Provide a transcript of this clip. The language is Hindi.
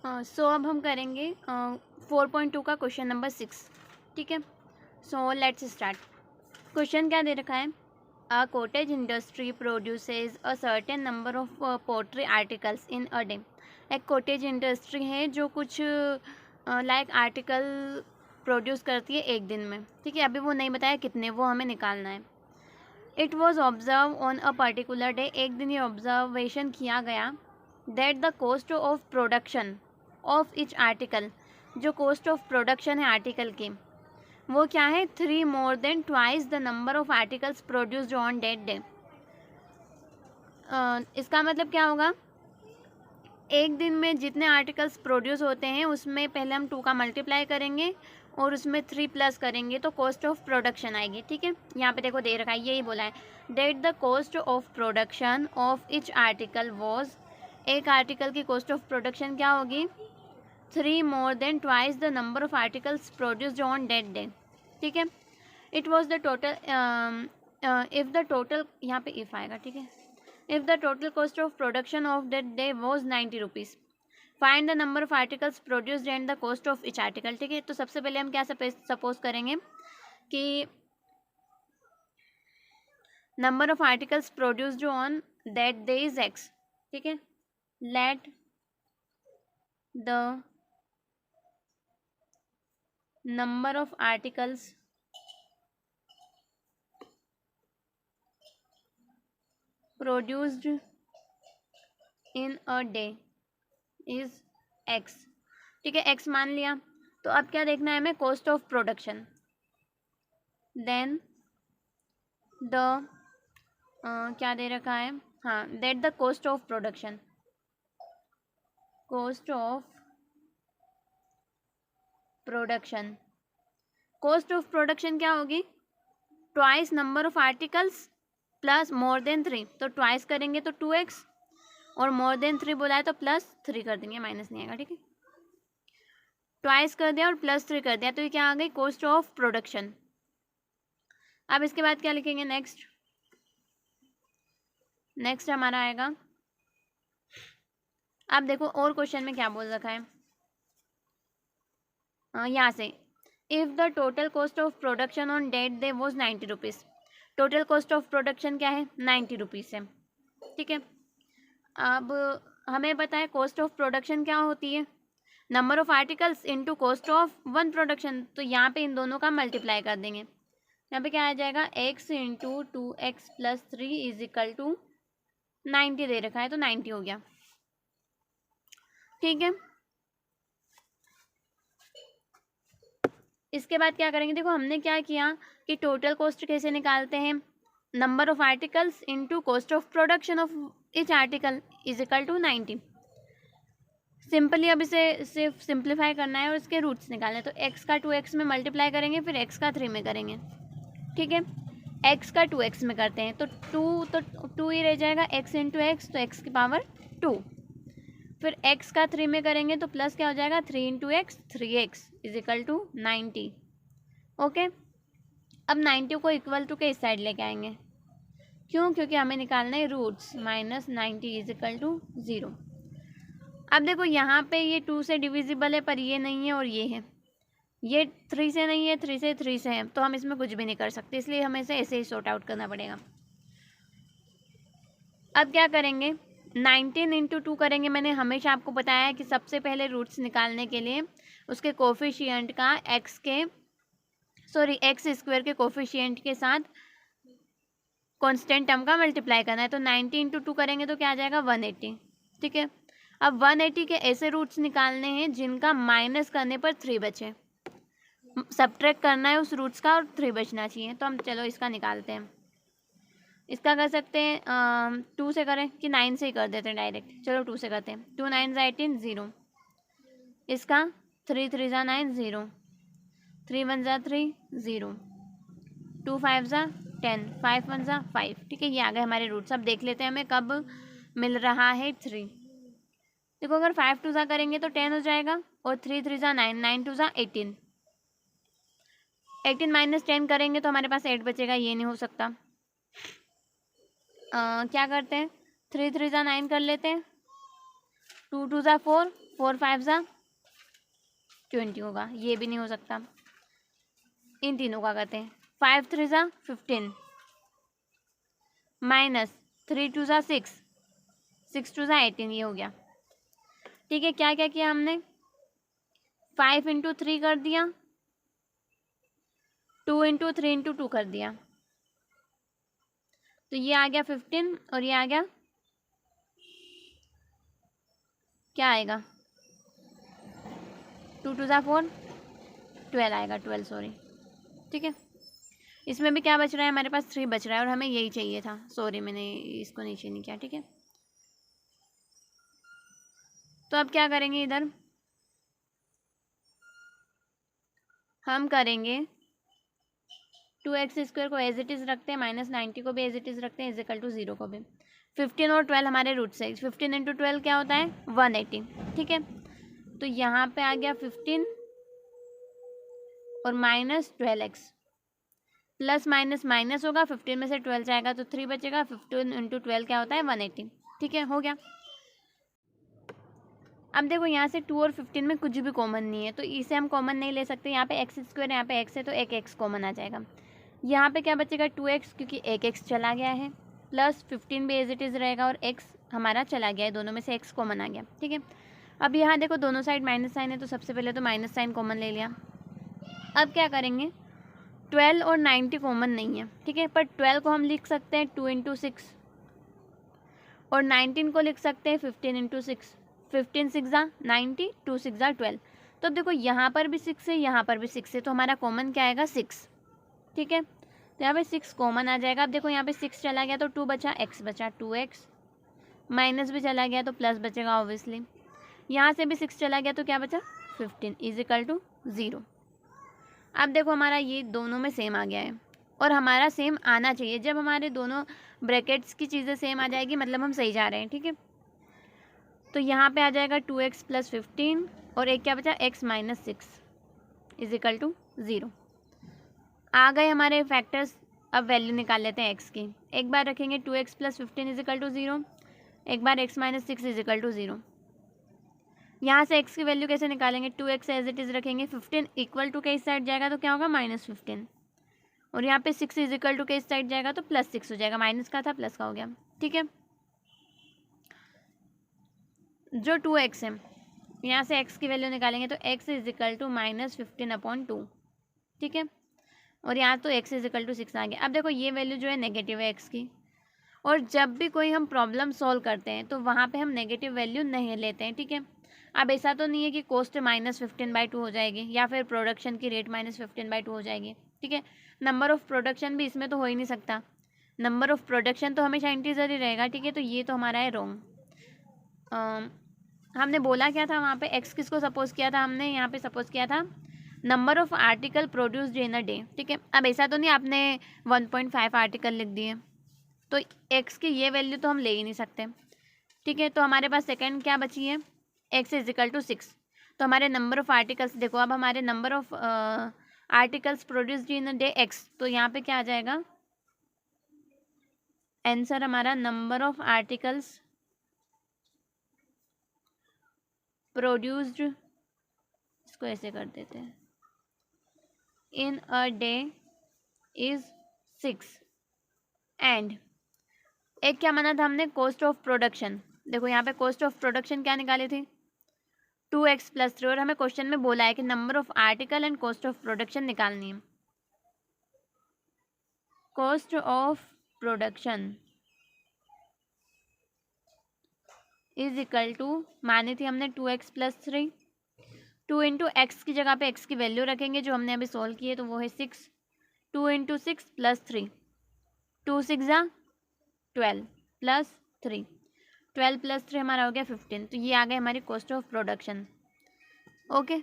सो अब हम करेंगे 4.2 का क्वेश्चन नंबर 6। ठीक है, सो लेट्स स्टार्ट। क्वेश्चन क्या दे रखा है? A cottage industry produces a certain number of pottery articles in a day. एक कॉटेज इंडस्ट्री है जो कुछ लाइक आर्टिकल प्रोड्यूस करती है एक दिन में। ठीक है, अभी वो नहीं बताया कितने, वो हमें निकालना है। It was observe on a particular day, एक दिन ये ऑब्जर्वेशन किया गया that the cost of production of each article, जो कोस्ट ऑफ प्रोडक्शन है आर्टिकल की, वो क्या है? 3 more than twice the number of articles produced on that day. इसका मतलब क्या होगा? एक दिन में जितने आर्टिकल्स प्रोड्यूस होते हैं उसमें पहले हम 2 का मल्टीप्लाई करेंगे और उसमें 3 प्लस करेंगे तो कॉस्ट ऑफ प्रोडक्शन आएगी। ठीक है, यहाँ पे देखो दे रखा है, यही बोला है that the cost of production of each article was, एक आर्टिकल की कॉस्ट ऑफ प्रोडक्शन क्या होगी? 3 more than twice the number of articles produced on that day. ठीक है, it was the total, if the total, यहाँ पे इफ़ आएगा। ठीक है, if the total cost of production of that day was 90 rupees, find the number of articles produced and the cost of each article. ठीक है, तो सबसे पहले हम क्या सपोज करेंगे कि number of articles produced on that day is x. ठीक है, let the number of articles produced in a day is x. ठीक है, एक्स मान लिया। तो अब क्या देखना है हमें? Cost of production. Then the क्या दे रखा है? हाँ, that the cost of production, cost of production, cost of production क्या होगी? Twice number of articles plus more than 3, तो ट्वाइस करेंगे तो 2x और मोर देन 3 बोला है तो +3 कर देंगे, माइनस नहीं आएगा। ठीक है, ट्वाइस कर दिया और +3 कर दिया तो ये क्या आ गई? Cost of production. अब इसके बाद क्या लिखेंगे? नेक्स्ट हमारा आएगा, अब देखो और क्वेश्चन में क्या बोल रखा है। यहाँ से, if the total cost of production on that day was 90 rupees, total cost of production क्या है? 90 रुपीज़ है। ठीक है, अब हमें पता है कॉस्ट ऑफ प्रोडक्शन क्या होती है? Number of articles into cost of one production, तो यहाँ पे इन दोनों का मल्टीप्लाई कर देंगे। यहाँ पे क्या आ जाएगा? x into 2x plus 3 is equal to 90 दे रखा है तो 90 हो गया। ठीक है, इसके बाद क्या करेंगे? देखो हमने क्या किया कि टोटल कॉस्ट कैसे निकालते हैं? Number of articles into cost of production of each article is equal to 90। Simply अब इसे सिर्फ सिंप्लीफाई करना है और इसके रूट्स निकालने हैं। तो x का 2x में मल्टीप्लाई करेंगे, फिर x का 3 में करेंगे। ठीक है, x का 2x में करते हैं तो 2 ही रह जाएगा, x इंटू एक्स तो x की पावर 2। फिर x का 3 में करेंगे तो प्लस क्या हो जाएगा? 3 into x 3x is equal to 90। Okay, अब 90 को इक्वल टू के इस साइड लेके आएंगे। क्यों? क्योंकि हमें निकालना है रूट्स। -90 is equal to 0। अब देखो यहाँ पे ये 2 से डिविजिबल है पर ये नहीं है और ये है, ये 3 से नहीं है, 3 से है, तो हम इसमें कुछ भी नहीं कर सकते, इसलिए हमें इसे ऐसे ही सॉर्ट आउट करना पड़ेगा। अब क्या करेंगे? 19 इंटू 2 करेंगे। मैंने हमेशा आपको बताया है कि सबसे पहले रूट्स निकालने के लिए उसके कोफिशिएंट का एक्स स्क्वायर के कोफिशिएंट के साथ कांस्टेंट टर्म का मल्टीप्लाई करना है। तो 90 इंटू 2 करेंगे तो क्या आ जाएगा? 180। ठीक है, अब 180 के ऐसे रूट्स निकालने हैं जिनका माइनस करने पर 3 बचे, सब्ट्रैक्ट करना है उस रूट्स का और 3 बचना चाहिए। तो हम चलो इसका निकालते हैं। इसका कर सकते हैं 2 से करें कि 9 से ही कर देते हैं डायरेक्ट। चलो 2 से करते हैं। 2 9 ज़ा 18 0, इसका 3 3 ज़ा 9 0, 3 1 ज़ा 3 0, 2 5 ज़ा 10, 5 1 ज़ा 5। ठीक है, ये आ गए हमारे रूट्स। अब देख लेते हैं हमें कब मिल रहा है 3। देखो अगर 5 2 ज़ा करेंगे तो 10 हो जाएगा और 3 3 ज़ा 9, 9 2 ज़ा 18, 18 माइनस 10 करेंगे तो हमारे पास 8 बचेगा, ये नहीं हो सकता। क्या करते हैं? 3 3 ज़ा 9 कर लेते हैं, 2 2 ज़ा 4, 4 5 ज़ा 20 होगा, ये भी नहीं हो सकता। इन तीनों का करते हैं। 5 3 ज़ा 15 माइनस 3 2 ज़ा 6 6 2 ज़ा 18, ये हो गया। ठीक है, क्या क्या किया हमने, 5 इंटू 3 कर दिया, 2 इंटू 3 इंटू 2 कर दिया, तो ये आ गया 15 और ये आ गया, क्या आएगा, 2 2 ज़ा 4 12 आएगा, 12 सॉरी। ठीक है, इसमें भी क्या बच रहा है हमारे पास, 3 बच रहा है और हमें यही चाहिए था, सॉरी मैंने इसको नीचे नहीं किया। ठीक है, तो अब क्या करेंगे, इधर हम करेंगे 2x² को एज इट इज़ रखते हैं, -90 को भी एज इट इज़ रखते हैं, इजिकल टू 0 को भी। 15 और 12 हमारे रूट्स है, 15 इंटू 12 क्या होता है, 180। ठीक है, तो यहाँ पे आ गया 15 और -12x, प्लस माइनस माइनस होगा, 15 में से 12 जाएगा तो 3 बचेगा, 15 इंटू 12 क्या होता है, 180। ठीक है, हो गया। अब देखो यहाँ से 2 और 15 में कुछ भी कॉमन नहीं है, तो इसे हम कॉमन नहीं ले सकते। यहाँ पे x², यहाँ पे x है, तो एक x कॉमन आ जाएगा। यहाँ पे क्या बचेगा, 2x, क्योंकि एक x चला गया है, प्लस 15 भी एज इट इज़ रहेगा और x हमारा चला गया है, दोनों में से x कॉमन आ गया। ठीक है, अब यहाँ देखो दोनों साइड माइनस साइन है, तो सबसे पहले तो माइनस साइन कॉमन ले लिया। अब क्या करेंगे, 12 और 90 कॉमन नहीं है। ठीक है, पर 12 को हम लिख सकते हैं 2 इंटू 6 और 19 को लिख सकते हैं 15 इंटू 6। 15 6 ज़ा 90, 2 6 ज़ा 12। तो अब देखो यहाँ पर भी 6 है, यहाँ पर भी 6 है, तो हमारा कॉमन क्या आएगा, 6। ठीक है, तो यहाँ पे 6 कॉमन आ जाएगा। अब देखो यहाँ पे 6 चला गया तो 2 बचा, x बचा 2x, माइनस भी चला गया तो प्लस बचेगा ऑब्वियसली। यहाँ से भी 6 चला गया तो क्या बचा, 15 इजिकल टू 0। अब देखो हमारा ये दोनों में सेम आ गया है और हमारा सेम आना चाहिए। जब हमारे दोनों ब्रैकेट्स की चीज़ें सेम आ जाएगी मतलब हम सही जा रहे हैं। ठीक है, तो यहाँ पे आ जाएगा 2x प्लस 15 और एक क्या बचा, x माइनस 6 इजिकल टू 0। आ गए हमारे फैक्टर्स। अब वैल्यू निकाल लेते हैं x की। एक बार रखेंगे 2x प्लस 15 इजिकल टू 0, एक बार x माइनस 6 इजिकल टू 0। यहाँ से x की वैल्यू कैसे निकालेंगे, 2x एज इट इज़ रखेंगे, 15 इक्वल टू के इस साइड जाएगा तो क्या होगा, -15, और यहाँ पे 6 इजिकल टू के इस साइड जाएगा तो +6 हो जाएगा, माइनस का था प्लस का हो गया। ठीक है, जो 2x है यहाँ से x की वैल्यू निकालेंगे तो x इजिकल टू -15/2। ठीक है, और यहाँ तो x इजिकल टू 6 आ गया। अब देखो ये वैल्यू जो है नेगेटिव है x की, और जब भी कोई हम प्रॉब्लम सॉल्व करते हैं तो वहाँ पे हम नेगेटिव वैल्यू नहीं लेते हैं। ठीक है, अब ऐसा तो नहीं है कि कॉस्ट -15/2 हो जाएगी या फिर प्रोडक्शन की रेट -15/2 हो जाएगी। ठीक है, नंबर ऑफ़ प्रोडक्शन भी इसमें तो हो ही नहीं सकता, नंबर ऑफ़ प्रोडक्शन तो हमेशा इंटीजर ही रहेगा। ठीक है, तो ये तो हमारा है रॉन्ग। हमने बोला क्या था वहाँ पे, x किसको सपोज किया था हमने, यहाँ पे सपोज किया था number of article produced in a day. ठीक है, अब ऐसा तो नहीं आपने 1.5 आर्टिकल लिख दिए, तो x की ये वैल्यू तो हम ले ही नहीं सकते। ठीक है, तो हमारे पास सेकंड क्या बची है, x इजिकल टू 6। तो हमारे नंबर ऑफ़ आर्टिकल्स देखो, अब हमारे number of articles produced in a day x, तो यहाँ पे क्या आ जाएगा आंसर हमारा, नंबर ऑफ़ आर्टिकल्स प्रोड्यूस्ड, इसको ऐसे कर देते हैं, इन अ डे इज़ 6। एंड एक क्या माना था हमने, कॉस्ट ऑफ प्रोडक्शन। देखो यहाँ पे कॉस्ट ऑफ प्रोडक्शन क्या निकाली थी, 2x प्लस 3, और हमें क्वेश्चन में बोला है कि number of article and cost of production निकालनी है। Cost of production is equal to, मानी थी हमने 2x प्लस 3, 2 इंटू एक्स की जगह पे x की वैल्यू रखेंगे जो हमने अभी सोल्व की है, तो वो है 6, 2 इंटू 6 प्लस 3, 2 6 ज़ा 12 प्लस 3, 12 प्लस 3 हमारा हो गया 15। तो ये आ गए हमारी कॉस्ट ऑफ प्रोडक्शन। ओके।